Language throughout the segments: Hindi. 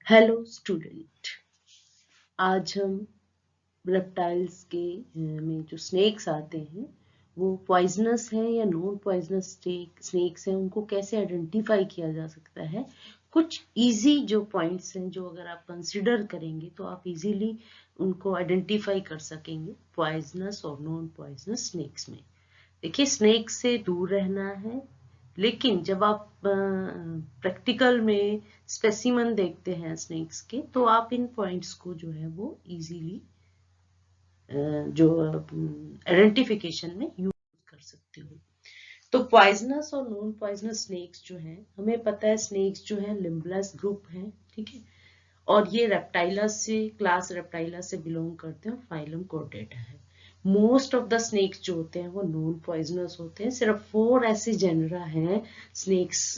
हेलो स्टूडेंट, आज हम रेप्टाइल्स के में जो स्नेक्स आते हैं वो पॉइजनस है या नॉन पॉइजनस स्नेक्स हैं, उनको कैसे आइडेंटिफाई किया जा सकता है। कुछ इजी जो पॉइंट्स हैं जो अगर आप कंसिडर करेंगे तो आप इजीली उनको आइडेंटिफाई कर सकेंगे पॉइजनस और नॉन पॉइजनस स्नेक्स में। देखिए, स्नेक से दूर रहना है, लेकिन जब आप प्रैक्टिकल में स्पेसिमन देखते हैं स्नेक्स के तो आप इन पॉइंट्स को जो है वो इजीली जो आइडेंटिफिकेशन में यूज कर सकते हो। तो पॉइजनस और नॉन पॉइजनस स्नेक्स जो हैं, हमें पता है स्नेक्स जो है लिम्बलेस ग्रुप है, ठीक है, और ये रेप्टाइला से क्लास रेप्टाइला से बिलोंग करते हैं, फाइलम कोर्डेटा है। मोस्ट ऑफ द स्नेक्स जो होते हैं वो नॉन पॉइजनस होते हैं। सिर्फ 4 ऐसे जेनरा हैं स्नेक्स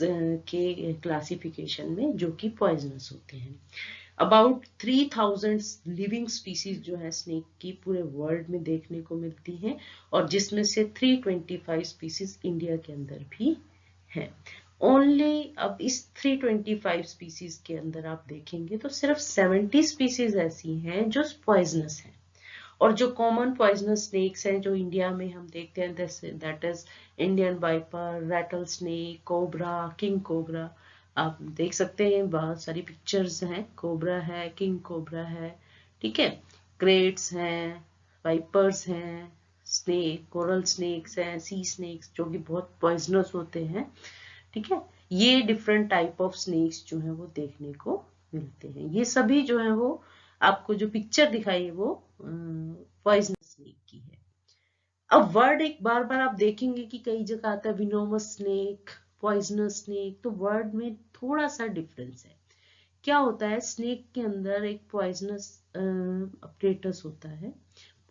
के क्लासिफिकेशन में जो कि पॉइजनस होते हैं। अबाउट 3000 लिविंग स्पीसीज जो है स्नेक की पूरे वर्ल्ड में देखने को मिलती हैं, और जिसमें से 325 स्पीसीज इंडिया के अंदर भी है। ओनली अब इस 325 स्पीसीज के अंदर आप देखेंगे तो सिर्फ 70 स्पीसीज ऐसी हैं जो पॉइजनस हैं, और जो कॉमन पॉइजनस स्नेक्स हैं जो इंडिया में हम देखते हैं that is Indian viper, rattle snake, cobra, king cobra. आप देख सकते हैं बहुत सारी पिक्चर्स हैं, कोबरा है, किंग कोबरा है, ठीक है, क्रेट्स हैं, वाइपर्स हैं, स्नेक, कोरल स्नेक्स हैं, सी स्नेक्स जो कि बहुत पॉइजनस होते हैं, ठीक है। ये डिफरेंट टाइप ऑफ स्नेक्स जो है वो देखने को मिलते हैं। ये सभी जो है वो आपको जो पिक्चर दिखाई है वो पॉइजनस स्नेक की है। अब वर्ड एक बार बार आप देखेंगे कि कई जगह आता है विनोमस स्नेक, पॉइजनस स्नेक, तो वर्ड में थोड़ा सा डिफरेंस है। क्या होता है, स्नेक के अंदर एक पॉइजनस अपरेटस होता है,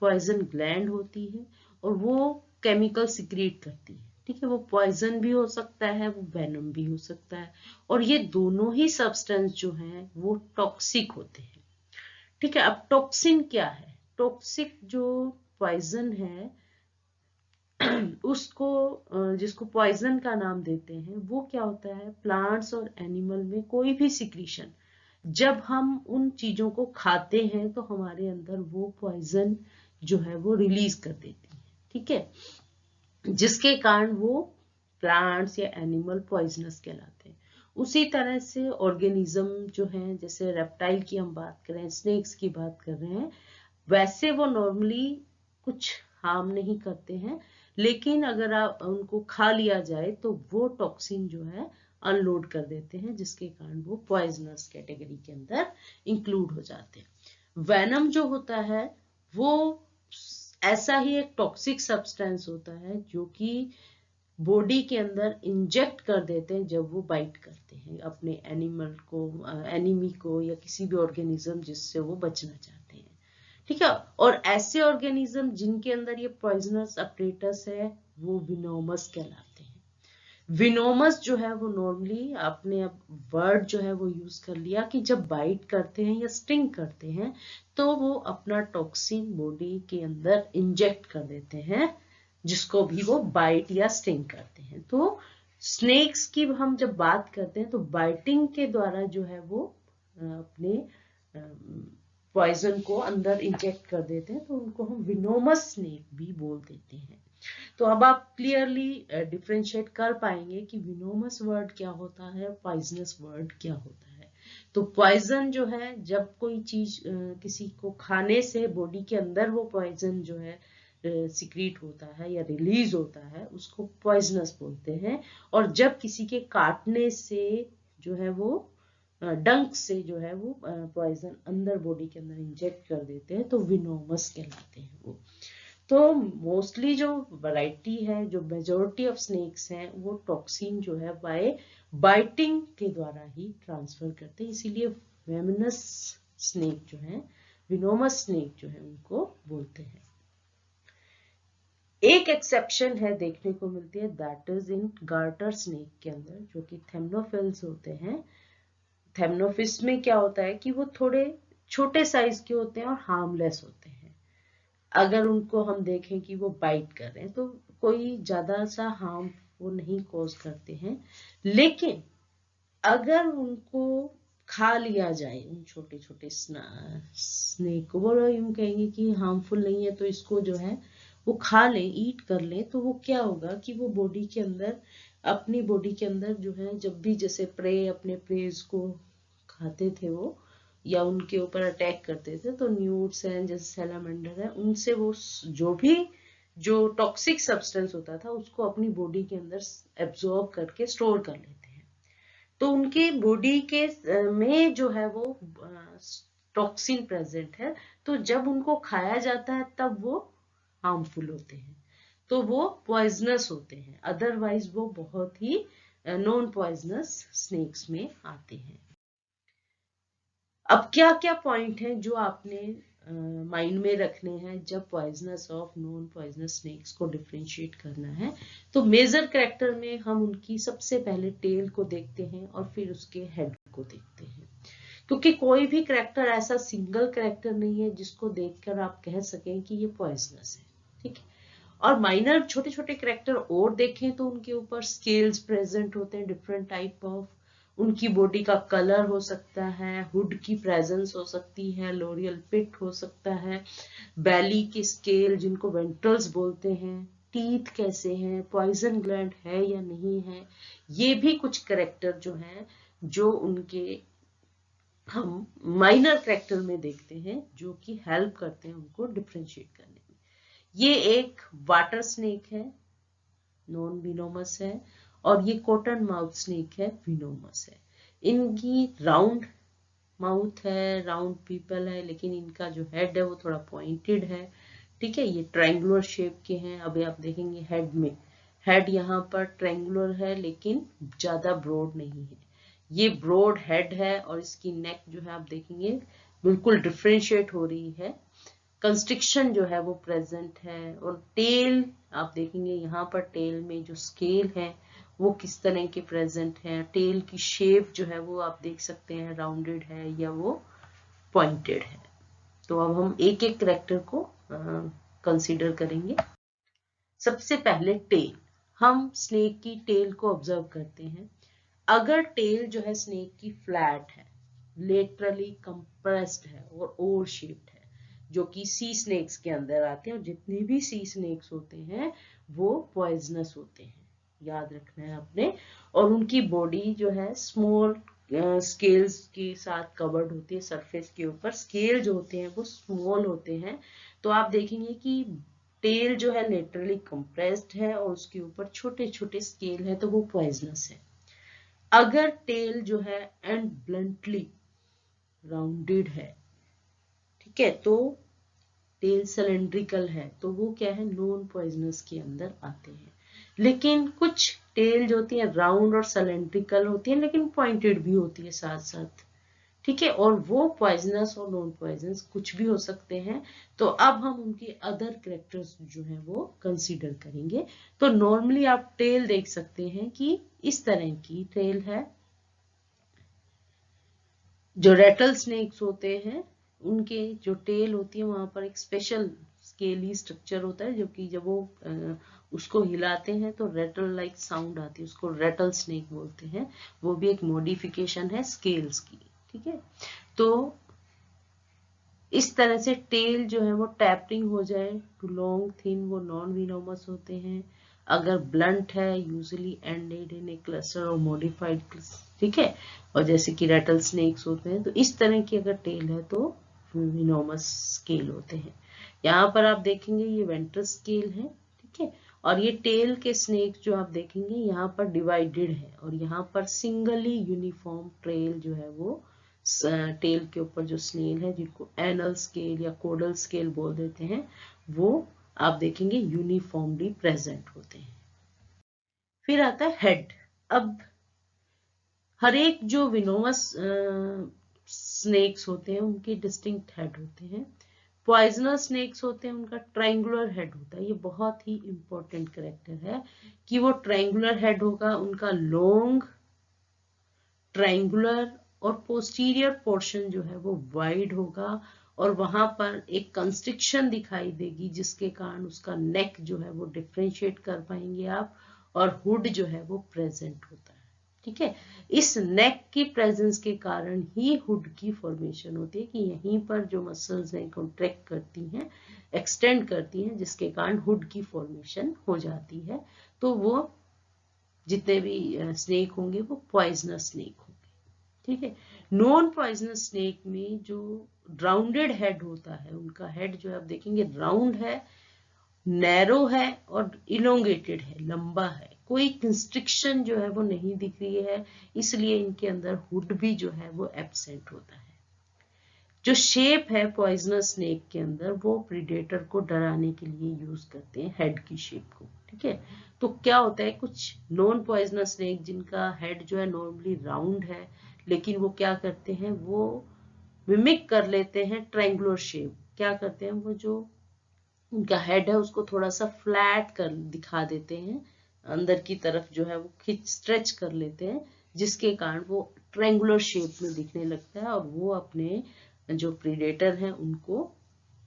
पॉइजन ग्लैंड होती है, और वो केमिकल सिक्रीट करती है, ठीक है। वो पॉइजन भी हो सकता है, वो वेनम भी हो सकता है, और ये दोनों ही सब्सटेंस जो हैं वो टॉक्सिक होते हैं, ठीक है। अब टॉक्सिन क्या है? टॉक्सिक जो पॉइजन है उसको जिसको पॉइजन का नाम देते हैं, वो क्या होता है, प्लांट्स और एनिमल में कोई भी सिक्रीशन, जब हम उन चीजों को खाते हैं तो हमारे अंदर वो पॉइजन जो है वो रिलीज कर देती है, ठीक है, जिसके कारण वो प्लांट्स या एनिमल पॉइजनस कहलाते हैं। उसी तरह से ऑर्गेनिज्म जो है, जैसे रेप्टाइल की हम बात कर रहे हैं, स्नेक्स की बात कर रहे हैं, वैसे वो नॉर्मली कुछ हार्म नहीं करते हैं, लेकिन अगर आप उनको खा लिया जाए तो वो टॉक्सिन जो है अनलोड कर देते हैं, जिसके कारण वो पॉइजनस कैटेगरी के अंदर इंक्लूड हो जाते हैं। वेनम जो होता है वो ऐसा ही एक टॉक्सिक सब्सटेंस होता है जो कि बॉडी के अंदर इंजेक्ट कर देते हैं जब वो बाइट करते हैं अपने एनिमल को, एनिमी को, या किसी भी ऑर्गेनिज्म जिससे वो बचना चाहते हैं, ठीक है। और ऐसे ऑर्गेनिज्म जिनके अंदर ये पॉइजनस अपरेटस है वो विनोमस कहलाते हैं। विनोमस जो है वो नॉर्मली आपने अब वर्ड जो है वो यूज कर लिया कि जब बाइट करते हैं या स्टिंग करते हैं तो वो अपना टॉक्सिन बॉडी के अंदर इंजेक्ट कर देते हैं, जिसको भी वो बाइट या स्टिंग करते हैं। तो स्नेक्स की हम जब बात करते हैं तो बाइटिंग के द्वारा जो है वो अपने पॉइजन को अंदर इंजेक्ट कर देते हैं, तो उनको हम विनोमस स्नेक भी बोल देते हैं। तो अब आप क्लियरली डिफरेंशिएट कर पाएंगे कि विनोमस वर्ड क्या होता है, पॉइजनस वर्ड क्या होता है। तो पॉइजन जो है, जब कोई चीज किसी को खाने से बॉडी के अंदर वो पॉइजन जो है सिक्रीट होता है या रिलीज होता है, उसको पॉइजनस बोलते हैं। और जब किसी के काटने से जो है वो डंक से जो है वो पॉइजन अंदर बॉडी के अंदर इंजेक्ट कर देते हैं तो विनोमस कहलाते हैं वो। तो मोस्टली जो वैरायटी है, जो मेजोरिटी ऑफ स्नेक्स हैं, वो टॉक्सिन जो है बाय बाइटिंग के द्वारा ही ट्रांसफर करते हैं, इसीलिए वेमिनस स्नेक जो है, विनोमस स्नेक जो है, उनको बोलते हैं। एक एक्सेप्शन है देखने को मिलती है, that is in garter snake के अंदर, जो कि थेम्नोफिल्स होते हैं। थेम्नोफिल्स में क्या होता है कि वो थोड़े छोटे साइज के होते हैं और हार्मलेस होते हैं। अगर उनको हम देखें कि वो बाइट कर रहे हैं तो कोई ज्यादा सा हार्म वो नहीं कॉज करते हैं, लेकिन अगर उनको खा लिया जाए उन छोटे छोटे स्नेक को, वो यूं कहेंगे कि हार्मफुल नहीं है तो इसको जो है वो खा ले, ईट कर ले, तो वो क्या होगा कि वो बॉडी के अंदर, अपनी बॉडी के अंदर जो है, जब भी जैसे प्रे अपने प्रेज को खाते थे वो, या उनके ऊपर अटैक करते थे, तो न्यूट्स हैं जैसे सैलामेंडर है, उनसे वो जो टॉक्सिक सब्सटेंस होता था उसको अपनी बॉडी के अंदर एब्जॉर्ब करके स्टोर कर लेते हैं। तो उनके बॉडी के में जो है वो टॉक्सिन प्रेजेंट है, तो जब उनको खाया जाता है तब वो हार्मफुल होते हैं, तो वो पॉइजनस होते हैं। अदरवाइज वो बहुत ही नॉन पॉइजनस स्नेक्स में आते हैं। अब क्या क्या पॉइंट हैं जो आपने माइंड में रखने हैं जब poisonous of non poisonous snacks को डिफरेंशिएट करना है? तो मेजर कैरेक्टर में हम उनकी सबसे पहले टेल को देखते हैं और फिर उसके हेड को देखते हैं, क्योंकि कोई भी कैरेक्टर ऐसा सिंगल कैरेक्टर नहीं है जिसको देखकर आप कह सकें कि ये पॉइजनस है, ठीक है। और माइनर छोटे छोटे कैरेक्टर और देखें तो उनके ऊपर स्केल्स प्रेजेंट होते हैं, डिफरेंट टाइप ऑफ, उनकी बॉडी का कलर हो सकता है, हुड की प्रेजेंस हो सकती है, लोरियल पिट हो सकता है, बैली की स्केल जिनको वेंट्रल्स बोलते हैं, टीथ कैसे हैं, पॉइजन ग्लैंड है या नहीं है, ये भी कुछ कैरेक्टर जो है जो उनके हम माइनर कैरेक्टर में देखते हैं, जो कि हेल्प करते हैं उनको डिफरेंशिएट करने में। ये एक वाटर स्नेक है, नॉन विनोमस है, और ये कॉटन माउथ स्नेक है, विनोमस है। इनकी राउंड माउथ है, राउंड पीपल है, लेकिन इनका जो हेड है वो थोड़ा पॉइंटेड है, ठीक है। ये ट्रायंगुलर शेप के हैं। अभी आप देखेंगे हेड में, हेड यहाँ पर ट्रायंगुलर है लेकिन ज्यादा ब्रॉड नहीं है, ये ब्रॉड हेड है, और इसकी नेक जो है आप देखेंगे बिल्कुल डिफरेंशिएट हो रही है, कंस्ट्रिक्शन जो है वो प्रेजेंट है। और टेल आप देखेंगे यहाँ पर टेल में जो स्केल है वो किस तरह के प्रेजेंट है, टेल की शेप जो है वो आप देख सकते हैं राउंडेड है या वो पॉइंटेड है। तो अब हम एक एक कैरेक्टर को कंसीडर करेंगे। सबसे पहले टेल, हम स्नेक की टेल को ऑब्जर्व करते हैं। अगर टेल जो है स्नेक की फ्लैट है, लेटरली कंप्रेस्ड है और ओवर शेप्ड है, जो कि सी स्नेक्स के अंदर आते हैं, और जितने भी सी स्नेक्स होते हैं वो पॉइजनस होते हैं, याद रखना है आपने। और उनकी बॉडी जो है स्मॉल स्केल्स के साथ कवर्ड होती है, सरफेस के ऊपर स्केल जो होते हैं वो स्मॉल होते हैं। तो आप देखेंगे कि टेल जो है लेटरली कंप्रेस्ड है और उसके ऊपर छोटे छोटे स्केल है, तो वो पॉइजनस है। अगर टेल जो है एंड ब्लंटली राउंडेड है, ठीक है, तो टेल सिलेंड्रिकल है, तो वो क्या है, नॉन पॉइजनस के अंदर आते हैं। लेकिन कुछ टेल जो होती है राउंड और सिलेंड्रिकल होती है, लेकिन पॉइंटेड भी होती है साथ साथ, ठीक है, और वो पॉइजनस और नॉन पॉइजनस कुछ भी हो सकते हैं। तो अब हम उनके अदर कैरेक्टर्स जो है वो कंसीडर करेंगे। तो नॉर्मली आप टेल देख सकते हैं कि इस तरह की टेल है। जो रेटल स्नेक्स होते हैं उनके जो टेल होती है वहां पर एक स्पेशल स्केली स्ट्रक्चर होता है, जो कि जब वो उसको हिलाते हैं तो रेटल लाइक साउंड आती है, उसको रेटल स्नेक बोलते हैं। वो भी एक मॉडिफिकेशन है स्केल्स की, ठीक है। तो इस तरह से टेल जो है वो टैपरिंग हो जाए टू लॉन्ग थिन, वो नॉन विनोमस होते हैं। अगर ब्लंट है usually ended in A cluster और मॉडिफाइड, ठीक है, और जैसे कि रेटल स्नेक्स होते हैं, तो इस तरह की अगर टेल है तो विनोमस स्केल होते हैं। यहाँ पर आप देखेंगे ये वेंट्रल स्केल है, ठीक है, और ये टेल के स्नेक जो आप देखेंगे यहाँ पर डिवाइडेड है, और यहाँ पर सिंगली यूनिफॉर्म ट्रेल जो है वो टेल के ऊपर जो स्नेल है, जिनको एनल स्केल या कोडल स्केल बोल देते हैं, वो आप देखेंगे यूनिफॉर्मली प्रेजेंट होते हैं। फिर आता है हेड। अब हर एक जो विनोमस स्नेक्स होते हैं उनके डिस्टिंक्ट हेड होते हैं। पॉइजनस स्नेक्स होते हैं उनका ट्रायंगुलर हेड होता है। ये बहुत ही इंपॉर्टेंट कैरेक्टर है कि वो ट्रायंगुलर हेड होगा, उनका लॉन्ग ट्रायंगुलर और पोस्टीरियर पोर्शन जो है वो वाइड होगा, और वहां पर एक कंस्ट्रिक्शन दिखाई देगी जिसके कारण उसका नेक जो है वो डिफरेंशिएट कर पाएंगे आप, और हुड जो है वो प्रेजेंट होता है, ठीक है। इस नेक की प्रेजेंस के कारण ही हुड की फॉर्मेशन होती है, कि यहीं पर जो मसल्स हैं कॉन्ट्रैक्ट करती हैं, एक्सटेंड करती हैं, जिसके कारण हुड की फॉर्मेशन हो जाती है। तो वो जितने भी स्नेक होंगे वो पॉइजनस स्नेक होंगे, ठीक है। नॉन पॉइजनस स्नेक में जो राउंडेड हेड होता है, उनका हेड जो आप देखेंगे राउंड है, नैरो है और इलोंगेटेड है, लंबा है, कोई कंस्ट्रिक्शन जो है वो नहीं दिख रही है, इसलिए इनके अंदर हुड भी जो है वो एब्सेंट होता है। जो शेप है पॉइजनस स्नेक के अंदर, वो प्रीडेटर को डराने के लिए यूज करते हैं हेड की शेप को, ठीक है। तो क्या होता है, कुछ नॉन पॉइजनस स्नेक जिनका हेड जो है नॉर्मली राउंड है, लेकिन वो क्या करते हैं, वो मिमिक कर लेते हैं ट्रायंगुलर शेप। क्या करते हैं, वो जो उनका हेड है उसको थोड़ा सा फ्लैट कर दिखा देते हैं, अंदर की तरफ जो है वो खिंच स्ट्रेच कर लेते हैं, जिसके कारण वो ट्रायंगुलर शेप में दिखने लगता है, और वो अपने जो प्रीडेटर हैं उनको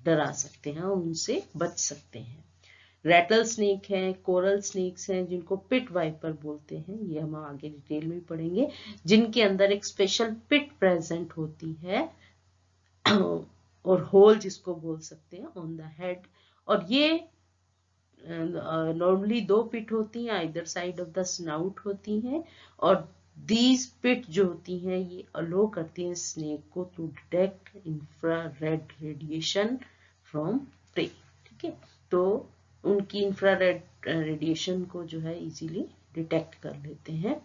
डरा सकते हैं, उनसे बच सकते हैं। रैटल स्नेक है, कोरल स्नेक्स हैं, जिनको पिट वाइपर बोलते हैं, ये हम आगे डिटेल में पढ़ेंगे, जिनके अंदर एक स्पेशल पिट प्रेजेंट होती है और होल जिसको बोल सकते हैं ऑन द हेड। और ये नॉर्मली 2 पिट होती हैं, इधर साइड ऑफ द स्नाउट होती हैं, और दीज पिट जो होती हैं ये अलो करती हैं स्नेक को to detect infrared radiation from prey, ठीक है। तो उनकी इंफ्रारेड रेडिएशन को जो है इजीली डिटेक्ट कर लेते हैं।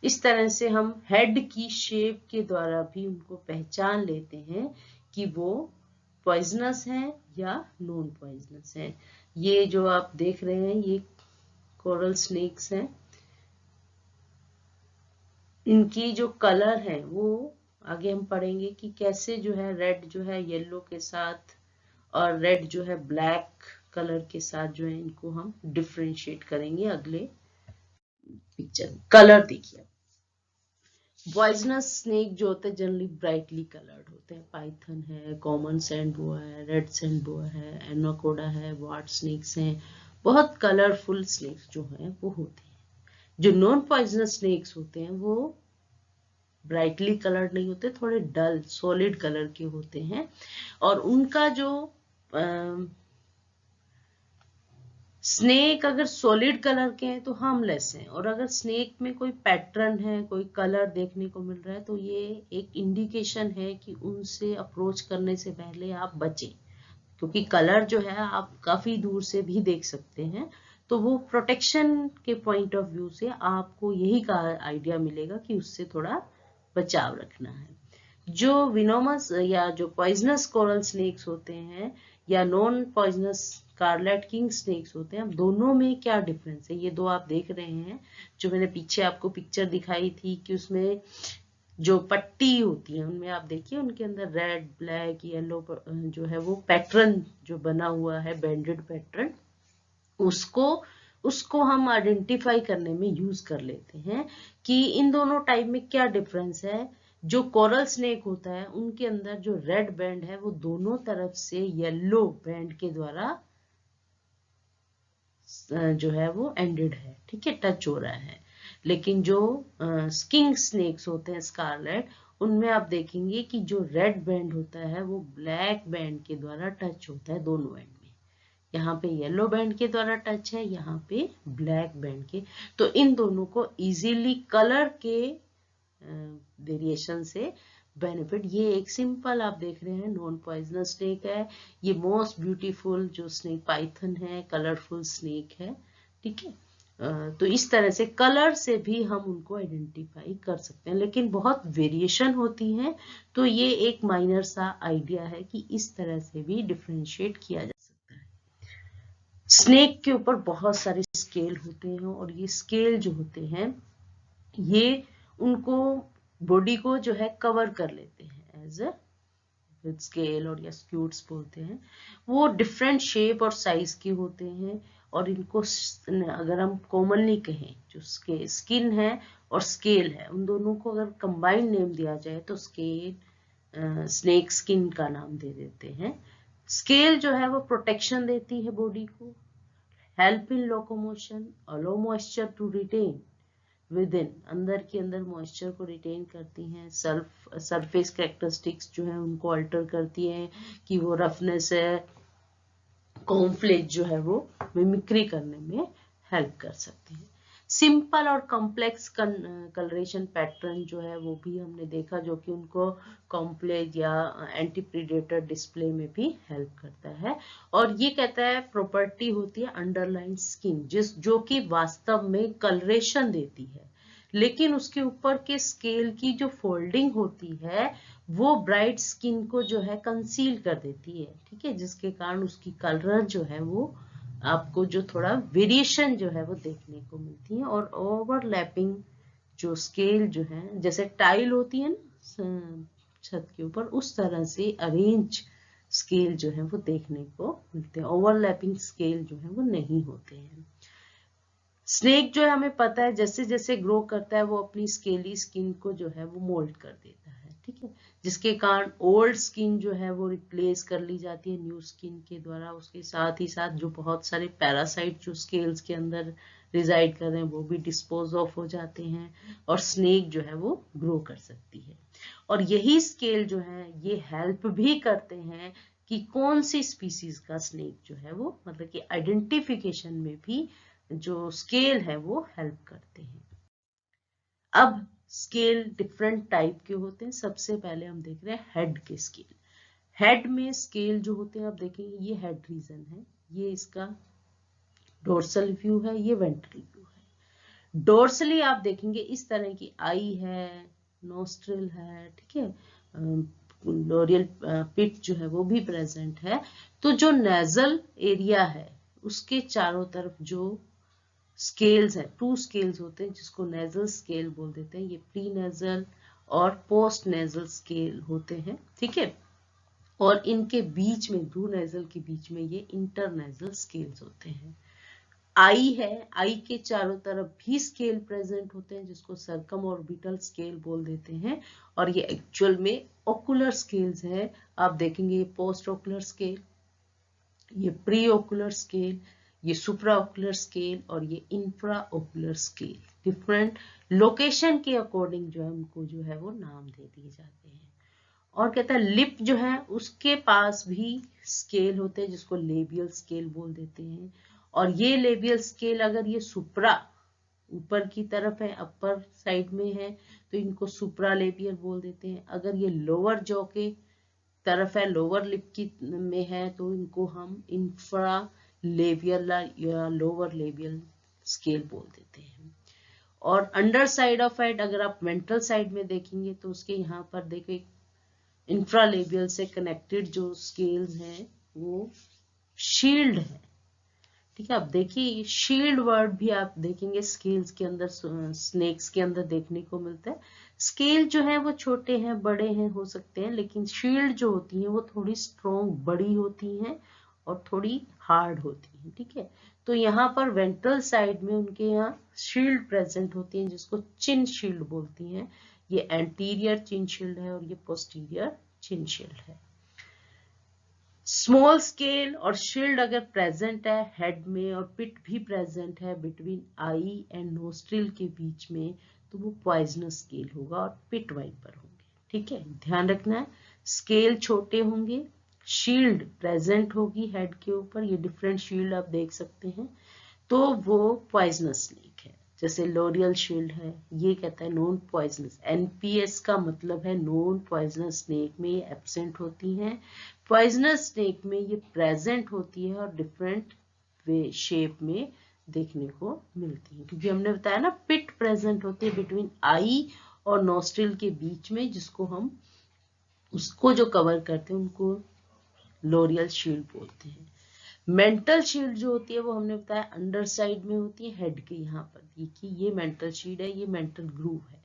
इस तरह से हम हेड की शेप के द्वारा भी उनको पहचान लेते हैं कि वो पॉइजनस हैं या नॉन पॉइजनस हैं। ये जो आप देख रहे हैं ये कोरल स्नेक्स हैं, इनकी जो कलर है वो आगे हम पढ़ेंगे कि कैसे जो है रेड जो है येलो के साथ और रेड जो है ब्लैक कलर के साथ जो है इनको हम डिफरेंशिएट करेंगे अगले पिक्चर। कलर देखिए, पॉइजनस स्नेक जो होते हैं जनरली ब्राइटली कलर्ड होते हैं, पाइथन है, कॉमन सैंड बोआ है, रेड सैंड बोआ है, एनाकोडा है, वाट स्नेक्स हैं, बहुत कलरफुल स्नेक्स जो हैं वो होते हैं। जो नॉन पॉइजनस स्नेक्स होते हैं वो ब्राइटली कलर्ड नहीं होते, थोड़े डल सॉलिड कलर के होते हैं, और उनका जो स्नेक अगर सॉलिड कलर के हैं तो हार्मलेस हैं, और अगर स्नेक में कोई पैटर्न है, कोई कलर देखने को मिल रहा है, तो ये एक इंडिकेशन है कि उनसे अप्रोच करने से पहले आप बचें, क्योंकि कलर जो है आप काफी दूर से भी देख सकते हैं। तो वो प्रोटेक्शन के पॉइंट ऑफ व्यू से आपको यही का आइडिया मिलेगा कि उससे थोड़ा बचाव रखना है। जो विनोमस या जो पॉइजनस कोरल स्नेक्स होते हैं या non poisonous scarlet king snakes होते हैं, अब दोनों में क्या डिफरेंस है, ये दो आप देख रहे हैं। जो मैंने पीछे आपको पिक्चर दिखाई थी कि उसमें जो पट्टी होती है, उनमें आप देखिए उनके अंदर रेड ब्लैक येलो जो है वो पैटर्न जो बना हुआ है, बेंडेड पैटर्न, उसको उसको हम आइडेंटिफाई करने में यूज कर लेते हैं कि इन दोनों टाइप में क्या डिफरेंस है। जो कोरल स्नेक होता है उनके अंदर जो रेड बैंड है वो दोनों तरफ से येलो बैंड के द्वारा जो है वो एंडेड है, ठीक है, टच हो रहा है। लेकिन जो स्किंग स्नेक्स होते हैं स्कारलेट, उनमें आप देखेंगे कि जो रेड बैंड होता है वो ब्लैक बैंड के द्वारा टच होता है दोनों एंड में। यहाँ पे येलो बैंड के द्वारा टच है, यहाँ पे ब्लैक बैंड के। तो इन दोनों को इजीली कलर के वेरिएशन से बेनिफिट, ये एक सिंपल आप देख रहे हैं नॉन पॉइजनस स्नेक है, ये मोस्ट ब्यूटीफुल जो स्नेक पाइथन है, कलरफुल स्नेक है, ठीक है। तो इस तरह से कलर से भी हम उनको आइडेंटिफाई कर सकते हैं, लेकिन बहुत वेरिएशन होती है। तो ये एक माइनर सा आइडिया है कि इस तरह से भी डिफरेंशिएट किया जा सकता है। स्नेक के ऊपर बहुत सारे स्केल होते हैं, और ये स्केल जो होते हैं ये उनको बॉडी को जो है कवर कर लेते हैं एज अ विद स्केल, और या स्क्यूट्स बोलते हैं। वो डिफरेंट शेप और साइज के होते हैं, और इनको अगर हम कॉमनली कहें जो स्किन है और स्केल है, उन दोनों को अगर कंबाइंड नेम दिया जाए तो स्केल स्नेक स्किन का नाम दे देते हैं। स्केल जो है वो प्रोटेक्शन देती है बॉडी को, help in locomotion, allow moisture to retain, with in, अंदर के अंदर मॉइस्चर को रिटेन करती हैं, सरफेस कैरेक्टरिस्टिक्स जो है उनको अल्टर करती हैं कि वो रफनेस है, कॉम्फ्लेक्स जो है वो मिमिक्री करने में हेल्प कर सकते हैं। सिंपल और कॉम्प्लेक्स कलरेशन पैटर्न जो है वो भी हमने देखा, जो कि उनको कॉम्प्लेक्स या एंटी प्रीडेटर डिस्प्ले में भी हेल्प करता है। और ये कहता है प्रॉपर्टी होती है अंडरलाइन स्किन, जो कि वास्तव में कलरेशन देती है, लेकिन उसके ऊपर के स्केल की जो फोल्डिंग होती है वो ब्राइट स्किन को जो है कंसील कर देती है, ठीक है, जिसके कारण उसकी कलर जो है वो आपको जो थोड़ा वेरिएशन जो है वो देखने को मिलती है। और ओवरलैपिंग जो स्केल जो है, जैसे टाइल होती है ना छत के ऊपर, उस तरह से अरेंज स्केल जो है वो देखने को मिलते हैं। ओवरलैपिंग स्केल जो है वो नहीं होते हैं। स्नेक जो है हमें पता है जैसे जैसे ग्रो करता है वो अपनी स्केली स्किन को जो है वो मोल्ड कर देता है, ठीक है, जिसके कारण ओल्ड स्किन जो है वो रिप्लेस कर ली जाती है न्यू स्किन के द्वारा। उसके साथ ही साथ जो बहुत सारे पैरासाइट जो स्केल्स के अंदर रिजाइड कर रहे हैं वो भी डिस्पोज ऑफ हो जाते हैं और स्नेक जो है वो ग्रो कर सकती है। और यही स्केल जो है ये हेल्प भी करते हैं कि कौन सी स्पीसीज का स्नेक जो है वो, मतलब कि आइडेंटिफिकेशन में भी जो स्केल है वो हेल्प करते हैं। अब स्केल डिफरेंट टाइप के होते हैं। सबसे पहले हम देख रहे हैं हेड के स्केल। हेड में स्केल जो होते हैं आप देखेंगे ये हेड रीजन है, ये इसका डोर्सल व्यू है, ये वेंट्रल व्यू है। डोर्सली आप देखेंगे इस तरह की आई है, नोस्ट्रिल है, ठीक है, लोरियल पिट जो है वो भी प्रेजेंट है। तो जो नेजल एरिया है उसके चारों तरफ जो स्केल्स है, 2 स्केल्स होते हैं जिसको नेजल स्केल बोल देते हैं, ये प्री नेजल और पोस्ट नेजल स्केल होते हैं, ठीक है। और इनके बीच में, ब्रू नेजल के बीच में ये इंटरनेजल स्केल्स होते हैं। आई है, आई के चारों तरफ भी स्केल प्रेजेंट होते हैं जिसको सर्कम ऑर्बिटल स्केल बोल देते हैं, और ये एक्चुअल में ओकुलर स्केल्स है। आप देखेंगे ये पोस्ट ओकुलर स्केल, ये प्री ओकुलर स्केल, ये सुप्रा ओकुलर स्केल और ये infra ocular scale. Different location के अकॉर्डिंग जो है उनको जो है वो नाम दे दिए जाते हैं। और कहता है लिप जो है उसके पास भी स्केल होते हैं जिसको लेबियल स्केल बोल देते हैं। और ये लेबियल स्केल अगर ये सुप्रा ऊपर की तरफ है, अपर साइड में है, तो इनको सुप्रा लेबियल बोल देते हैं। अगर ये लोअर जॉ के तरफ है, लोअर लिप की में है, तो इनको हम इंफ्रा लेबियल या लोअर लेबियल स्केल बोल देते हैं। और अंडर साइड ऑफ हेड अगर आप वेंट्रल साइड में देखेंगे तो उसके यहाँ पर देखो इंफ्रालेबियल से कनेक्टेड जो स्केल्स हैं वो शील्ड है, ठीक है। अब देखिए शील्ड वर्ड भी आप देखेंगे स्केल्स के अंदर, स्नेक्स के अंदर देखने को मिलता है। स्केल जो है वो छोटे हैं, बड़े हैं, हो सकते हैं, लेकिन शील्ड जो होती है वो थोड़ी स्ट्रॉन्ग बड़ी होती हैं और थोड़ी हार्ड होती हैं, ठीक है। तो यहाँ पर वेंट्रल साइड में उनके यहाँ शील्ड प्रेजेंट होती है जिसको चिन शील्ड बोलती हैं। ये एंटीरियर चिन शील्ड है और ये पोस्टीरियर चिन शील्ड है। स्मॉल स्केल और शील्ड अगर प्रेजेंट है हेड में और पिट भी प्रेजेंट है बिटवीन आई एंड नोस्ट्रिल के बीच में, तो वो पॉइजनस स्केल होगा और पिट वाइपर होंगे, ठीक है। ध्यान रखना है स्केल छोटे होंगे, शील्ड प्रेजेंट होगी हेड के ऊपर, ये डिफरेंट शील्ड आप देख सकते हैं, तो वो पॉइजनस स्नेक है। जैसे लोरियल शील्ड है, ये कहता है नॉन पॉइजनस, एनपीएस का मतलब है नॉन पॉइजनस स्नेक में ये एब्सेंट होती हैं, पॉइजनस स्नेक में ये प्रेजेंट होती है और डिफरेंट वे शेप में देखने को मिलती है। क्योंकि हमने बताया ना पिट प्रेजेंट होती है बिटवीन आई और नोस्ट्रिल के बीच में, जिसको हम उसको जो कवर करते हैं उनको लोरियल शील्ड बोलते हैं। मेंटल शील्ड जो होती है वो हमने बताया अंडर साइड में होती है हेड के यहाँ पर, देखिए ये मेंटल शील्ड है, ये मेंटल ग्रूव है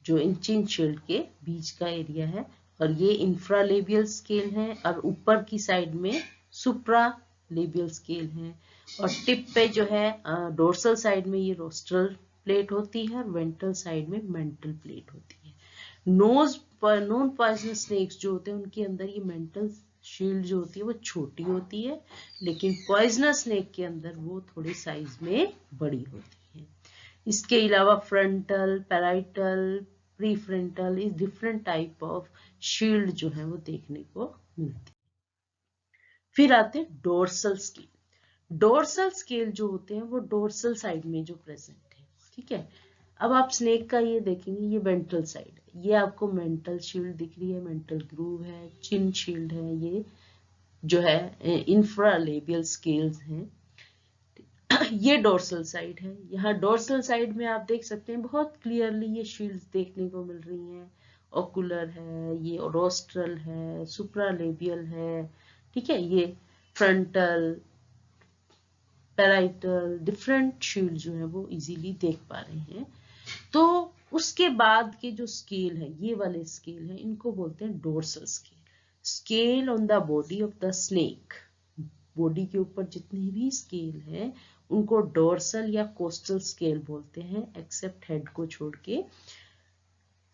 जो इन चिन शील्ड के बीच का एरिया है। और ये इंफ्रालेबियल स्केल है और ऊपर की साइड में सुप्रा लेबियल स्केल है। और टिप पे जो है डोर्सल साइड में ये रोस्ट्रल प्लेट होती है और वेंट्रल साइड में मेंटल प्लेट होती है। नोज पर नॉन पॉइजनस स्नेक्स जो होते हैं उनके अंदर ये मेंटल शील्ड जो होती है वो छोटी होती है, लेकिन पॉइजनस स्नेक के अंदर वो थोड़ी साइज में बड़ी होती है। इसके अलावा फ्रंटल, पैराइटल, प्रीफ्रंटल, इस डिफरेंट टाइप ऑफ शील्ड जो है वो देखने को मिलती है। फिर आते हैं डोर्सल स्केल। डोर्सल स्केल जो होते हैं वो डोर्सल साइड में जो प्रेजेंट है, ठीक है। अब आप स्नेक का ये देखेंगे, ये वेंट्रल साइड है, ये आपको मेंटल शील्ड दिख रही है, मेंटल ग्रूव है, चिन शील्ड है, ये जो है इंफ्रालेबियल स्केल्स हैं। ये डोर्सल साइड है। यहाँ डोर्सल साइड में आप देख सकते हैं बहुत क्लियरली ये शील्ड्स देखने को मिल रही हैं। ओकुलर है, ये रोस्ट्रल है, सुप्रालेबियल है, ठीक है। ये फ्रंटल, पैराइटल, डिफरेंट शील्ड जो है वो इजीली देख पा रहे हैं। तो उसके बाद के जो स्केल है, ये वाले स्केल है, इनको बोलते हैं dorsal scale. Scale on the body of the snake, body के ऊपर जितने भी स्केल है उनको डोर्सल या कोस्टल स्केल बोलते हैं, एक्सेप्ट हेड को छोड़ के।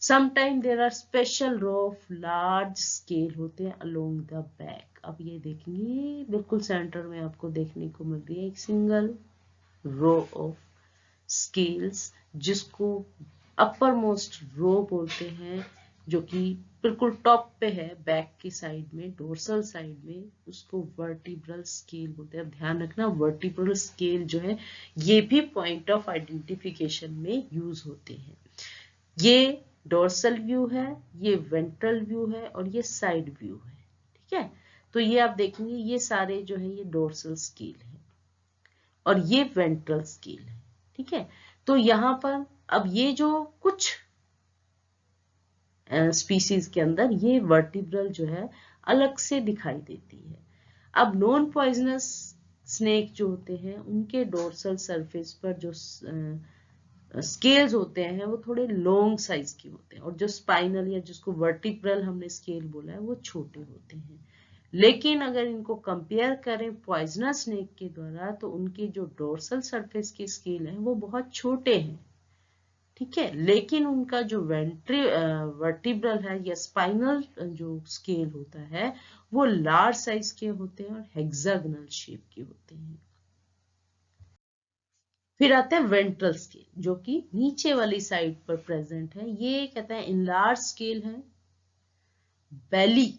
Sometime there are special row of large scale होते हैं अलोंग द बैक। अब ये देखेंगे बिल्कुल सेंटर में आपको देखने को मिल रही है एक सिंगल रो ऑफ स्केल्स, जिसको अपर मोस्ट रो बोलते हैं, जो कि बिल्कुल टॉप पे है बैक की साइड में, डोर्सल साइड में, उसको वर्टिब्रल स्केल बोलते हैं। अब ध्यान रखना, वर्टिब्रल स्केल जो है ये भी पॉइंट ऑफ आइडेंटिफिकेशन में यूज होते हैं। ये डोर्सल व्यू है, ये वेंट्रल व्यू है और ये साइड व्यू है, ठीक है। तो ये आप देखेंगे ये सारे जो है ये डोर्सल स्केल है और ये वेंट्रल स्केल है, ठीक है। तो यहाँ पर अब ये जो कुछ स्पीसीज के अंदर ये वर्टिब्रल जो है अलग से दिखाई देती है। अब नॉन पॉइजनस स्नेक जो होते हैं उनके डोर्सल सरफेस पर जो स्केल्स होते हैं वो थोड़े लॉन्ग साइज के होते हैं, और जो स्पाइनल या जिसको वर्टिब्रल हमने स्केल बोला है वो छोटे होते हैं। लेकिन अगर इनको कंपेयर करें पॉइजनस स्नेक के द्वारा तो उनके जो डोर्सल सरफेस के स्केल हैं वो बहुत छोटे हैं, ठीक है। लेकिन उनका जो वर्टिब्रल है या स्पाइनल जो स्केल होता है वो लार्ज साइज के होते हैं और हेक्सागोनल शेप के होते हैं। फिर आता है वेंट्रल स्केल, जो कि नीचे वाली साइड पर प्रेजेंट है। ये कहता है इनलार्ज स्केल है, बेली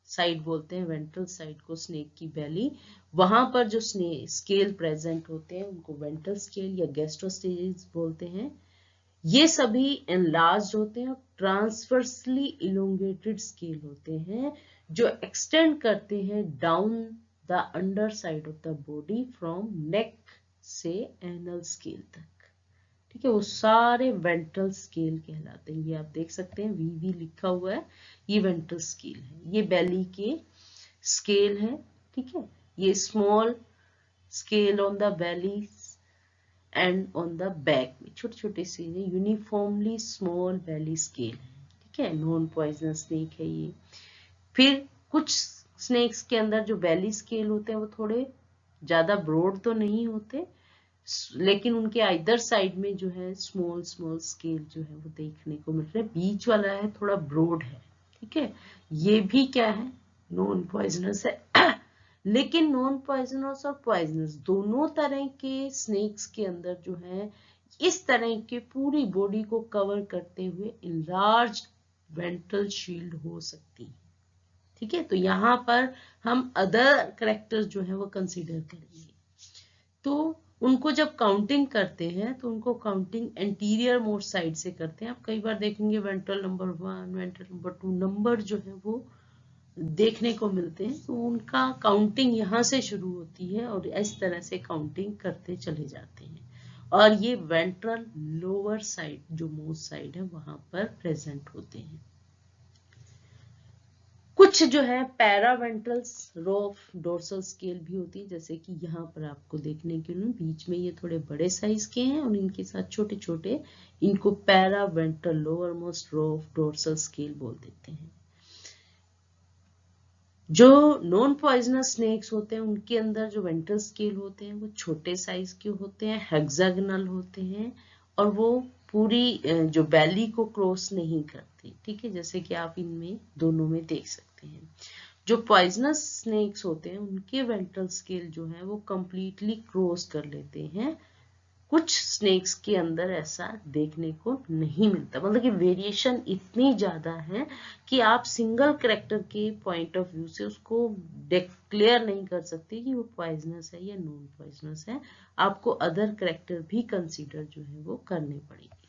साइड बोलते हैं, वेंट्रल साइड को स्नेक की बेली, वहां पर जो स्केल प्रेजेंट होते हैं उनको वेंट्रल स्केल या गैस्ट्रोस्टेज बोलते हैं। ये सभी एनलार्ज्ड होते हैं और ट्रांसवर्सली इलोंगेटेड स्केल होते हैं जो एक्सटेंड करते हैं down the underside of the body from neck से एनल स्केल तक, ठीक है। वो सारे वेंट्रल स्केल कहलाते हैं। ये आप देख सकते हैं वीवी लिखा हुआ है, ये वेंट्रल स्केल है, ये बेली के स्केल है, ठीक है। ये small scale on the belly and on the back में छोटे छोटे से यूनिफॉर्मली स्मॉल बेली स्केल है, ठीक है। नॉन पॉइजनस स्नेक है ये। फिर कुछ स्नेक्स के अंदर जो बेली स्केल होते हैं वो थोड़े ज्यादा ब्रॉड तो नहीं होते, लेकिन उनके आइदर साइड में जो है स्मॉल स्मॉल स्केल जो है वो देखने को मिल रहा है। बीच वाला है थोड़ा ब्रॉड है, ठीक है। ये भी क्या है, नॉन पॉइजनस है। लेकिन नॉन पॉइजनस और पॉइजनस दोनों तरह के स्नेक्स के अंदर जो है इस तरह के पूरी बॉडी को कवर करते हुए इनलार्ज वेंट्रल शील्ड हो सकती है, ठीक है। तो यहाँ पर हम अदर करेक्टर्स जो है वो कंसीडर करेंगे। तो उनको जब काउंटिंग करते हैं तो उनको काउंटिंग एंटीरियर मोस्ट साइड से करते हैं। आप कई बार देखेंगे ventral number 1, ventral number 2 number जो है वो देखने को मिलते हैं, तो उनका काउंटिंग यहाँ से शुरू होती है और इस तरह से काउंटिंग करते चले जाते हैं। और ये वेंट्रल लोअर साइड जो मोस्ट साइड है वहां पर प्रेजेंट होते हैं। कुछ जो है पैरावेंट्रल्स रो ऑफ डोर्सल स्केल भी होती है, जैसे कि यहाँ पर आपको देखने के लिए बीच में ये थोड़े बड़े साइज के हैं और इनके साथ छोटे छोटे, इनको paraventral lowermost row of dorsal scale बोल देते हैं। जो नॉन पॉइजनस स्नेक्स होते हैं उनके अंदर जो वेंट्रल स्केल होते हैं वो छोटे साइज के होते हैं, हेक्सागोनल होते हैं और वो पूरी जो बेली को क्रॉस नहीं करते, ठीक है, जैसे कि आप इनमें दोनों में देख सकते हैं। जो पॉइजनस स्नेक्स होते हैं उनके वेंट्रल स्केल जो है वो कंप्लीटली क्रॉस कर लेते हैं कुछ स्नेक्स के अंदर ऐसा देखने को नहीं मिलता, मतलब कि वेरिएशन इतनी ज्यादा है कि आप सिंगल कैरेक्टर के पॉइंट ऑफ व्यू से उसको डिक्लेयर नहीं कर सकते कि वो पॉइजनस है या नॉन पॉइजनस है। आपको अदर कैरेक्टर भी कंसीडर जो है वो करने पड़ेंगे।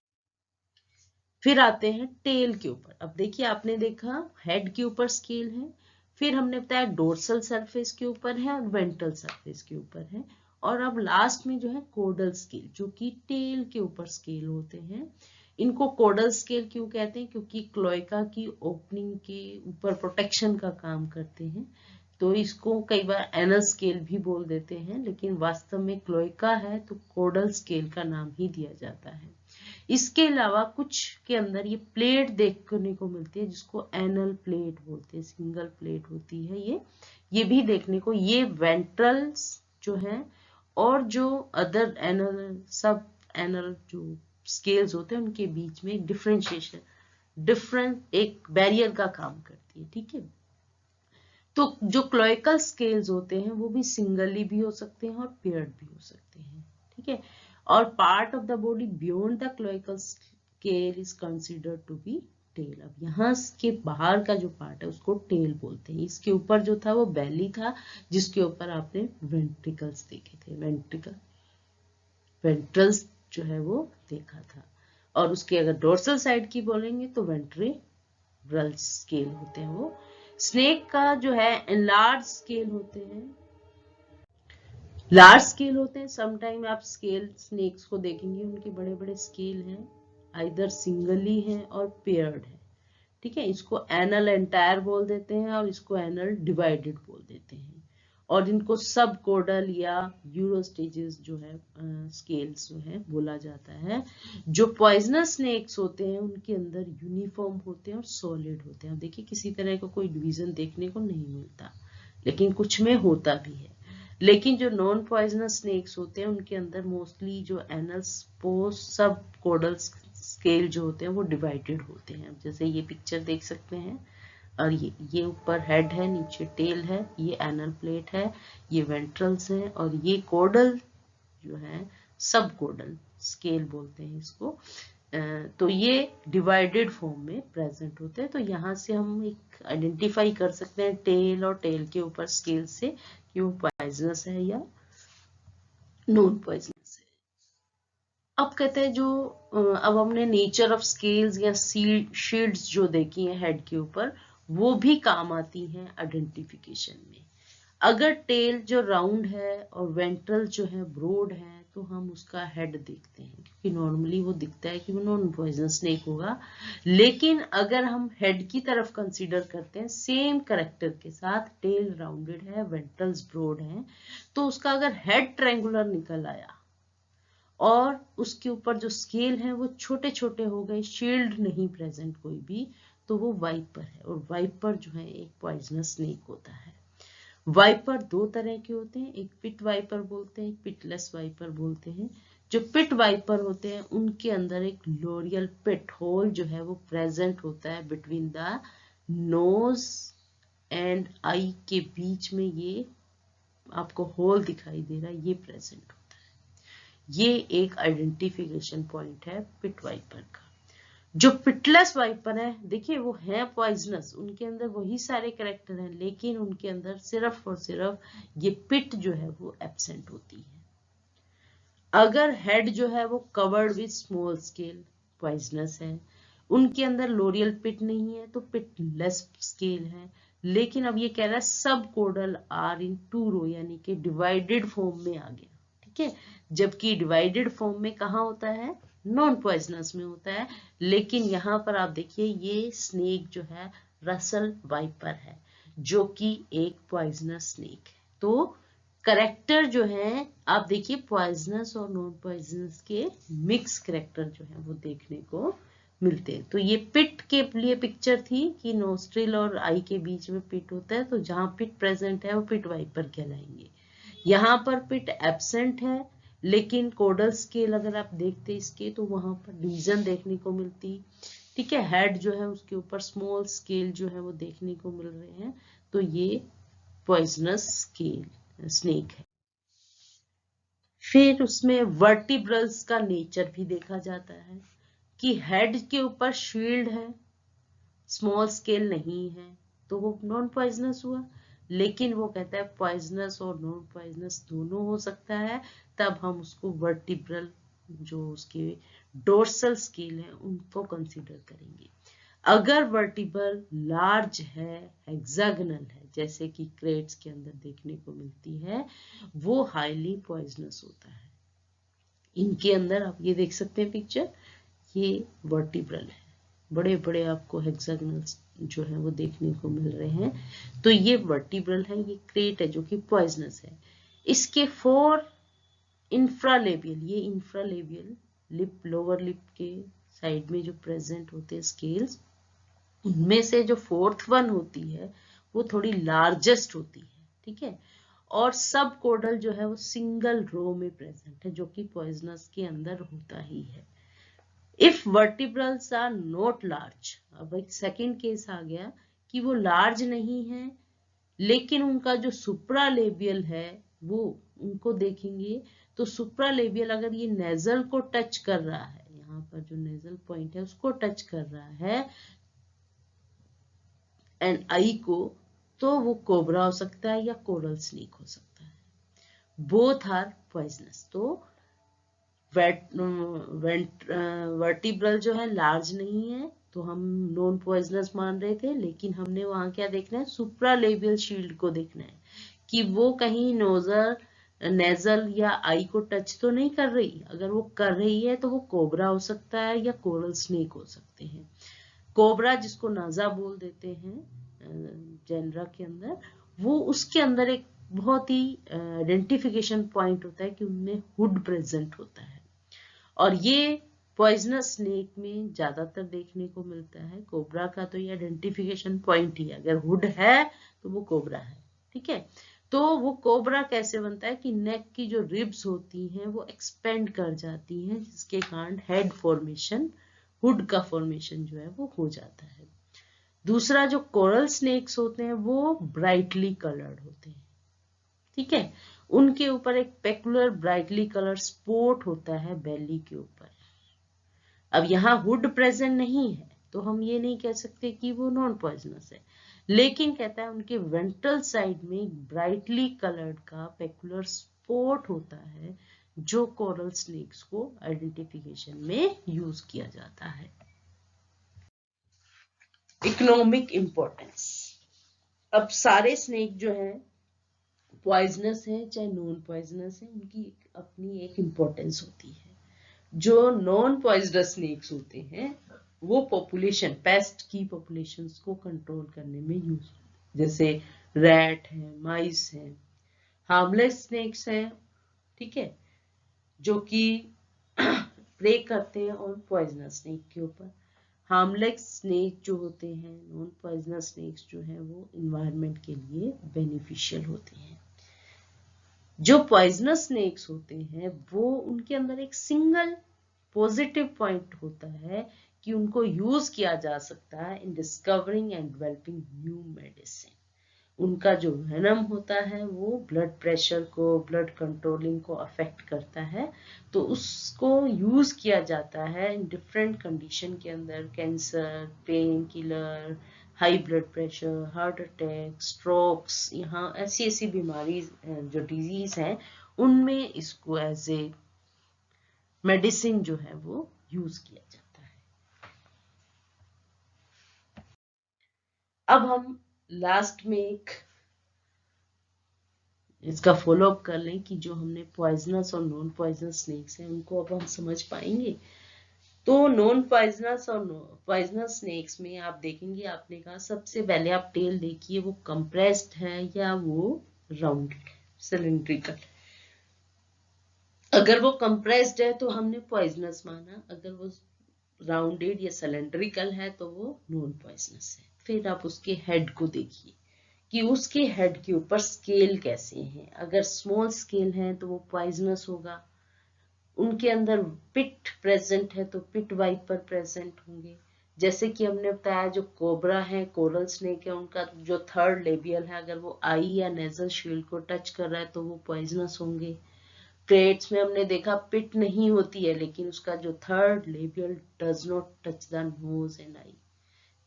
फिर आते हैं टेल के ऊपर। अब देखिए, आपने देखा हेड के ऊपर स्केल है, फिर हमने बताया डोर्सल सरफेस के ऊपर है और वेंट्रल सरफेस के ऊपर है, और अब लास्ट में जो है कोडल स्केल, जो कि टेल के ऊपर स्केल होते हैं। इनको कोडल स्केल क्यों कहते हैं? क्योंकि क्लोएका की ओपनिंग के ऊपर प्रोटेक्शन का काम करते हैं, तो इसको कई बार एनल स्केल भी बोल देते हैं, लेकिन वास्तव में क्लोएका है तो कोडल स्केल का नाम ही दिया जाता है। इसके अलावा कुछ के अंदर ये प्लेट देखने को मिलती है, जिसको एनल प्लेट बोलते हैं, सिंगल प्लेट होती है ये भी देखने को, ये वेंट्रल्स जो है और जो अदर एनल सब एनल जो स्केल्स होते हैं उनके बीच में डिफरेंशिएशन डिफरेंट एक बैरियर का काम करती है। ठीक है, तो जो क्लोइकल स्केल्स होते हैं वो भी सिंगली भी हो सकते हैं और पेयर्ड भी हो सकते हैं। ठीक है, और part of the body beyond the cloacal scale is considered to be tail. अब यहाँ के बाहर का जो पार्ट है उसको टेल बोलते हैं। इसके ऊपर जो था वो बेली था, जिसके ऊपर आपने वेंट्रिकल्स देखे थे, वेंट्रल्स जो है वो देखा था। और उसके अगर डोर्सल साइड की बोलेंगे तो वेंट्रिकल स्केल होते हैं वो। स्नेक का जो है लार्ज स्केल होते हैं, समटाइम आप स्केल स्नेक्स को देखेंगे उनके बड़े बड़े स्केल हैं, आइदर सिंगली हैं और पेयर्ड है। ठीक है, इसको एनल एंटायर बोल देते हैं और इसको एनल डिवाइडेड बोल देते हैं, और इनको सब कोडल या यूरोस्टेजेस जो है स्केल्स जो है बोला जाता है। जो पॉइजनस स्नेक्स होते हैं उनके अंदर यूनिफॉर्म होते हैं और सॉलिड होते हैं। देखिए, किसी तरह का कोई डिवीजन देखने को नहीं मिलता, लेकिन कुछ में होता भी है। लेकिन जो नॉन पॉइजनस स्नेक्स होते हैं उनके अंदर मोस्टली जो एनल्स सब कोडल स्केल जो होते हैं वो डिवाइडेड होते हैं। जैसे ये पिक्चर देख सकते हैं, और ये ऊपर हेड है, नीचे टेल है, ये एनल प्लेट है, ये वेंट्रल्स है, और ये कोडल जो है सब कोडल स्केल बोलते हैं इसको। तो ये डिवाइडेड फॉर्म में प्रेजेंट होते हैं। तो यहाँ से हम एक आइडेंटिफाई कर सकते हैं टेल और टेल के ऊपर स्केल से कि वो पॉइजनस है या नॉन पॉइजनस है। अब कहते हैं जो अब हमने नेचर ऑफ स्केल्स या शील्ड्स जो देखी हैं हेड के ऊपर, वो भी काम आती हैं आइडेंटिफिकेशन में। अगर टेल जो राउंड है और वेंट्रल जो है ब्रॉड है, तो हम उसका हेड देखते हैं, क्योंकि नॉर्मली वो दिखता है कि वो नॉन पॉइजनस स्नेक होगा। लेकिन अगर हम हेड की तरफ कंसीडर करते हैं सेम कैरेक्टर के साथ, टेल राउंडेड है, वेंट्रल्स ब्रॉड है, तो उसका अगर हेड ट्रायंगुलर निकल आया और उसके ऊपर जो स्केल है वो छोटे छोटे हो गए, शील्ड नहीं प्रेजेंट कोई भी, तो वो वाइपर है। और वाइपर जो है एक पॉइजनस स्नेक होता है। वाइपर दो तरह के होते हैं, एक पिट वाइपर बोलते हैं, एक पिटलेस वाइपर बोलते हैं। जो पिट वाइपर होते हैं उनके अंदर एक लोरियल पिट होल जो है वो प्रेजेंट होता है between the nose and I के बीच में, ये आपको होल दिखाई दे रहा है, ये प्रेजेंट होता है। ये एक आइडेंटिफिकेशन पॉइंट है पिट वाइपर का। जो पिटलेस वाइपर है, देखिए वो है पॉइजनस, उनके अंदर वही सारे कैरेक्टर हैं, लेकिन उनके अंदर सिर्फ और सिर्फ ये पिट जो है वो एब्सेंट होती है। अगर हेड जो है वो covered with small scale, poisonous है। उनके अंदर लोरियल पिट नहीं है तो पिटलेस स्केल है। लेकिन अब ये कह रहा है सब कोडल आर इन टू रो, यानी कि डिवाइडेड फॉर्म में आ गया। ठीक है, जबकि डिवाइडेड फॉर्म में कहाँ होता है? नॉन पॉइजनस में होता है। लेकिन यहाँ पर आप देखिए ये स्नेक जो है रसल वाइपर है, जो कि एक पॉइजनस स्नेक है। तो करेक्टर जो है आप देखिए पॉइजनस और नॉन पॉइजनस के मिक्स करेक्टर जो है वो देखने को मिलते हैं। तो ये पिट के लिए पिक्चर थी कि नोस्ट्रिल और आई के बीच में पिट होता है, तो जहां पिट प्रेजेंट है वो पिट वाइपर कहलाएंगे। यहाँ पर पिट एब्सेंट है, लेकिन कोडल स्केल अगर आप देखते इसके तो वहां पर डिवीजन देखने को मिलती। ठीक है, हेड जो है उसके ऊपर स्मॉल स्केल जो है वो देखने को मिल रहे हैं, तो ये पॉइजनस स्केल स्नेक है। फिर उसमें वर्टिब्रल्स का नेचर भी देखा जाता है कि हेड के ऊपर शील्ड है, स्मॉल स्केल नहीं है, तो वो नॉन पॉइजनस हुआ। लेकिन वो कहता है पॉइजनस और नॉन पॉइजनस दोनों हो सकता है, तब हम उसको वर्टिब्रल जो उसके डोर्सल स्केल है उनको कंसीडर करेंगे। अगर वर्टिब्रल लार्ज है, हेक्सागोनल है, जैसे कि क्रेट्स के अंदर देखने को मिलती है, वो हाईली पॉइजनस होता है। इनके अंदर आप ये देख सकते हैं पिक्चर, ये वर्टिब्रल है, बड़े बड़े आपको हेक्सागोनल्स जो है वो देखने को मिल रहे हैं, तो ये वर्टिब्रल है, ये क्रेट है जो कि पॉइजनस है। इसके 4 इंफ्रालेबियल, ये इंफ्रालेबियल लिप, लोअर लिप के साइड में जो प्रेजेंट होते हैं स्केल्स, उनमें से जो 4th वन होती है वो थोड़ी लार्जेस्ट होती है, ठीक है। और सब कोडल जो है वो सिंगल रो में प्रेजेंट है, जो कि पॉइजनस के अंदर होता ही है। इफ वर्टिब्रल्स आर नॉट लार्ज, अब एक सेकेंड केस आ गया कि वो लार्ज नहीं है, लेकिन उनका जो सुप्रालेबियल है वो उनको देखेंगे, तो सुप्रालेबियल अगर ये नेजल को टच कर रहा है, यहाँ पर जो नेजल पॉइंट है उसको टच कर रहा है एंड आई को, तो वो कोबरा हो सकता है या कोरल स्नेक हो सकता है। Both are poisonous. तो वर्टिब्रल जो है लार्ज नहीं है तो हम नॉन पॉइजनस मान रहे थे, लेकिन हमने वहां क्या देखना है, सुप्रालेबियल शील्ड को देखना है कि वो कहीं नोजल, नेजल या आई को टच तो नहीं कर रही। अगर वो कर रही है तो वो कोबरा हो सकता है या कोरल स्नेक हो सकते हैं। कोबरा जिसको नाजा बोल देते हैं जेनरा के अंदर, वो उसके अंदर एक बहुत ही आइडेंटिफिकेशन पॉइंट होता है कि उनमें हुड प्रेजेंट होता है, और ये पॉइजनस स्नेक में ज्यादातर देखने को मिलता है। कोबरा का तो ये आइडेंटिफिकेशन पॉइंट ही है, अगर हुड है तो वो कोबरा है, ठीक है। तो वो कोबरा कैसे बनता है कि नेक की जो रिब्स होती हैं वो एक्सपेंड कर जाती हैं, जिसके कारण हेड फॉर्मेशन, हुड का फॉर्मेशन जो है वो हो जाता है। दूसरा, जो कोरल स्नेक्स होते हैं वो ब्राइटली कलर्ड होते हैं, ठीक है। उनके ऊपर एक पेकुलर ब्राइटली कलर स्पॉट होता है बेली के ऊपर। अब यहाँ हुड प्रेजेंट नहीं है तो हम ये नहीं कह सकते कि वो नॉन पॉइजनस है, लेकिन कहता है उनके वेंट्रल साइड में ब्राइटली कलर्ड का पेकुलर स्पॉट होता है, जो कोरल स्नेक्स को आइडेंटिफिकेशन में यूज किया जाता है। Economic importance. अब सारे स्नेक जो है पॉइजनस है चाहे नॉन पॉइजनस है, उनकी अपनी एक इंपॉर्टेंस होती है। जो नॉन पॉइजनस स्नेक्स होते हैं वो पॉपुलेशन, पेस्ट की पॉपुलेशंस को कंट्रोल करने में यूज, जैसे रैट है, माइस है, हार्मलेस स्नेक्स हैं, ठीक है, जो कि प्रे करते हैं और पॉइजनस स्नेक के ऊपर। हार्मलेस स्नेक जो होते हैं, नॉन पॉइजनस स्नेक्स जो है वो इन्वायरमेंट के लिए बेनिफिशियल होते हैं। जो पॉइजनस स्नेक्स होते हैं वो उनके अंदर एक सिंगल पॉजिटिव पॉइंट होता है कि उनको यूज किया जा सकता है इन discovering and developing new medicine. उनका जो वेनम होता है वो ब्लड प्रेशर को, ब्लड कंट्रोलिंग को अफेक्ट करता है, तो उसको यूज किया जाता है इन डिफरेंट कंडीशन के अंदर, cancer, pain killer, high blood pressure, heart attack, strokes, यहाँ ऐसी ऐसी बीमारी जो डिजीज हैं उनमें इसको एज ए मेडिसिन जो है वो यूज किया जाता है। अब हम लास्ट में एक इसका फॉलो अप कर लें कि जो हमने पॉइजनस और नॉन पॉइजनस स्नेक्स हैं उनको अब हम समझ पाएंगे। तो नॉन पॉइजनस और पॉइजनस स्नेक्स में आप देखेंगे, आपने कहा सबसे पहले आप टेल देखिए वो कंप्रेस्ड है या वो राउंडेड, सिलिंड्रिकल। अगर वो कंप्रेस्ड है तो हमने पॉइजनस माना, अगर वो राउंडेड या सिलिंड्रिकल है तो वो नॉन पॉइजनस है। फिर आप उसके हेड को देखिए कि उसके हेड के ऊपर स्केल कैसे हैं। अगर स्मॉल स्केल है तो वो पॉइजनस होगा। उनके अंदर पिट प्रेजेंट है तो पिट वाइपर प्रेजेंट होंगे। जैसे कि हमने बताया जो कोबरा है, कोरल स्नेक है, उनका जो 3rd लेबियल है अगर वो आई या नेजल शील्ड को टच कर रहा है तो वो पॉइजनस होंगे। क्रेट्स में हमने देखा पिट नहीं होती है, लेकिन उसका जो third labial does not touch the nose and I,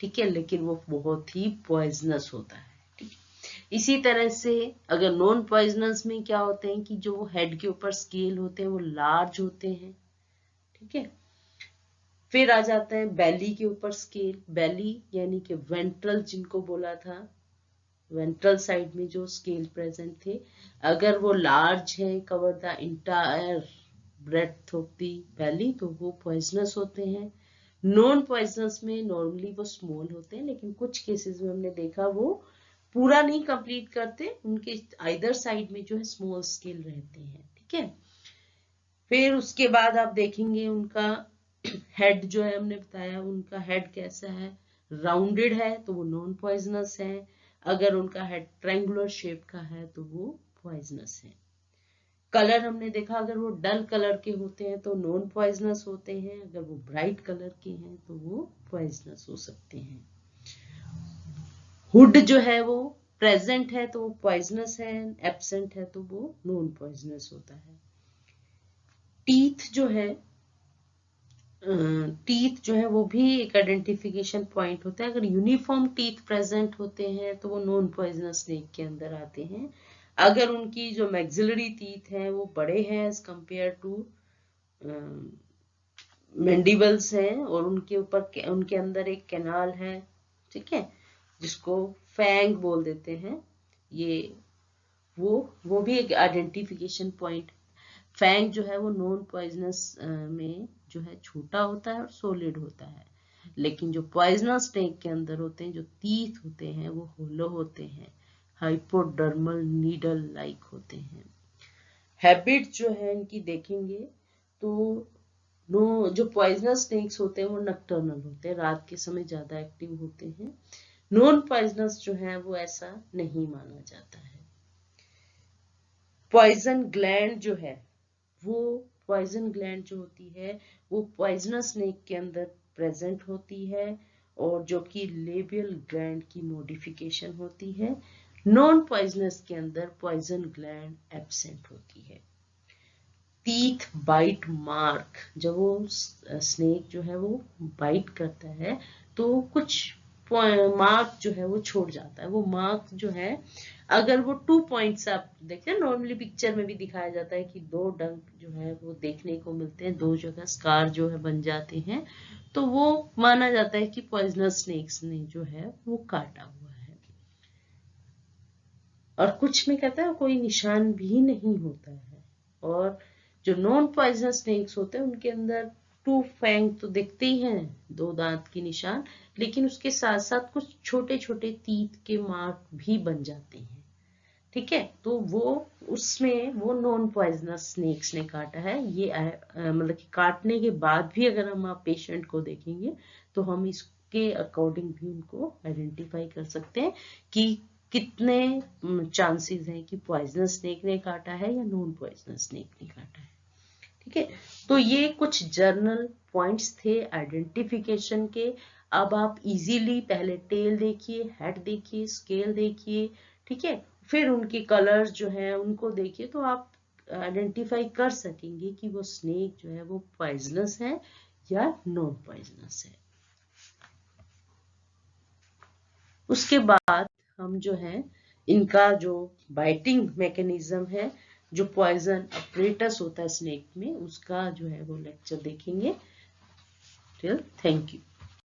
ठीक है, लेकिन वो बहुत ही पॉइजनस होता है, ठीक है। इसी तरह से अगर नॉन पॉइजनस में क्या होते हैं कि जो हेड के ऊपर स्केल होते हैं वो लार्ज होते हैं, ठीक है। फिर आ जाता है बेली के ऊपर स्केल, बेली यानी कि वेंट्रल जिनको बोला था, वेंट्रल साइड में जो स्केल प्रेजेंट थे, अगर वो लार्ज है, cover the entire breadth of the belly, तो वो पॉइजनस होते हैं। नॉन पॉइजनस में नॉर्मली वो स्मॉल होते हैं, लेकिन कुछ केसेस में हमने देखा वो पूरा नहीं कंप्लीट करते, उनके आइदर साइड में जो है स्मॉल स्केल रहते हैं, ठीक है। फिर उसके बाद आप देखेंगे उनका हेड जो है, हमने बताया उनका हेड कैसा है, राउंडेड है तो वो नॉन पॉइजनस है, अगर उनका हेड ट्रायंगुलर शेप का है तो वो पॉइजनस है। कलर हमने देखा, अगर वो डल कलर के होते हैं तो नॉन पॉइजनस होते हैं, अगर वो ब्राइट कलर के हैं तो वो पॉइजनस हो सकते हैं। हुड जो है वो प्रेजेंट है तो वो पॉइजनस है, एब्सेंट है तो वो नॉन पॉइजनस होता है। टीथ जो है वो भी एक आइडेंटिफिकेशन पॉइंट होता है। अगर यूनिफॉर्म टीथ प्रेजेंट होते हैं तो वो नॉन पॉइजनस स्नेक के अंदर आते हैं। अगर उनकी जो मैक्सिलरी टीथ हैं वो बड़े हैं एज कंपेयर टू मैंडिबल्स हैं, और उनके ऊपर उनके अंदर एक कैनाल है, ठीक है, जिसको फैंग बोल देते हैं, ये वो भी एक आइडेंटिफिकेशन पॉइंट। फैंग जो है वो नॉन पॉइजनस में जो है छोटा होता है और सॉलिड होता है, लेकिन जो पॉइजनस स्नेक के अंदर होते हैं, जो टीथ होते हैं वो होलो होते हैं, हाइपोडर्मल नीडल लाइक होते हैं। हैबिट जो है इनकी देखेंगे तो जो पॉइजनस स्नेक्स होते हैं वो नक्टर्नल होते हैं, रात के समय ज्यादा एक्टिव होते हैं। नॉन पॉइजनस जो है वो ऐसा नहीं माना जाता है। पॉइजन ग्लैंड जो है वो, पॉइजन ग्लैंड जो होती है वो पॉइजनस स्नेक के अंदर प्रेजेंट होती है, और जो कि लेबियल ग्लैंड की मॉडिफिकेशन होती है। नॉन पॉइजनस के अंदर पॉइजन ग्लैंड एब्सेंट होती है। टीथ बाइट मार्क, जब वो स्नेक जो है वो बाइट करता है तो कुछ मार्क जो है वो छोड़ जाता है। वो मार्क जो है, अगर वो 2 पॉइंट्स आप देखते, नॉर्मली पिक्चर में भी दिखाया जाता है कि 2 डंक जो है वो देखने को मिलते हैं, 2 जगह स्कार जो है बन जाते हैं, तो वो माना जाता है कि पॉइजनस स्नेक्स ने जो है वो काटा हुआ है। और कुछ में कहता है कोई निशान भी नहीं होता है। और जो नॉन पॉइजनस स्नेक्स होते हैं उनके अंदर 2 फैंग तो दिखते ही हैं, 2 दांत की निशान, लेकिन उसके साथ साथ कुछ छोटे छोटे तीत के मार्क भी बन जाते हैं, ठीक है। तो वो उसमें वो नॉन पॉइजनस स्नेक्स ने काटा है। ये मतलब कि काटने के बाद भी अगर हम आप पेशेंट को देखेंगे तो हम इसके अकॉर्डिंग भी उनको आइडेंटिफाई कर सकते हैं कि कितने चांसेस हैं कि पॉइजनस स्नेक ने काटा है या नॉन पॉइजनस स्नेक ने काटा है, ठीक है। तो ये कुछ जर्नल पॉइंट्स थे आइडेंटिफिकेशन के। अब आप इजीली पहले टेल देखिए, हेड देखिए, स्केल देखिए, ठीक है, फिर उनके कलर्स जो हैं उनको देखिए, तो आप आइडेंटिफाई कर सकेंगे कि वो स्नेक जो है वो पॉइजनस है या नॉन पॉइजनस है। उसके बाद हम जो है इनका जो बाइटिंग मैकेनिज्म है, जो पॉइजन अपरेटस होता है स्नेक में, उसका जो है वो लेक्चर देखेंगे। Till thank you.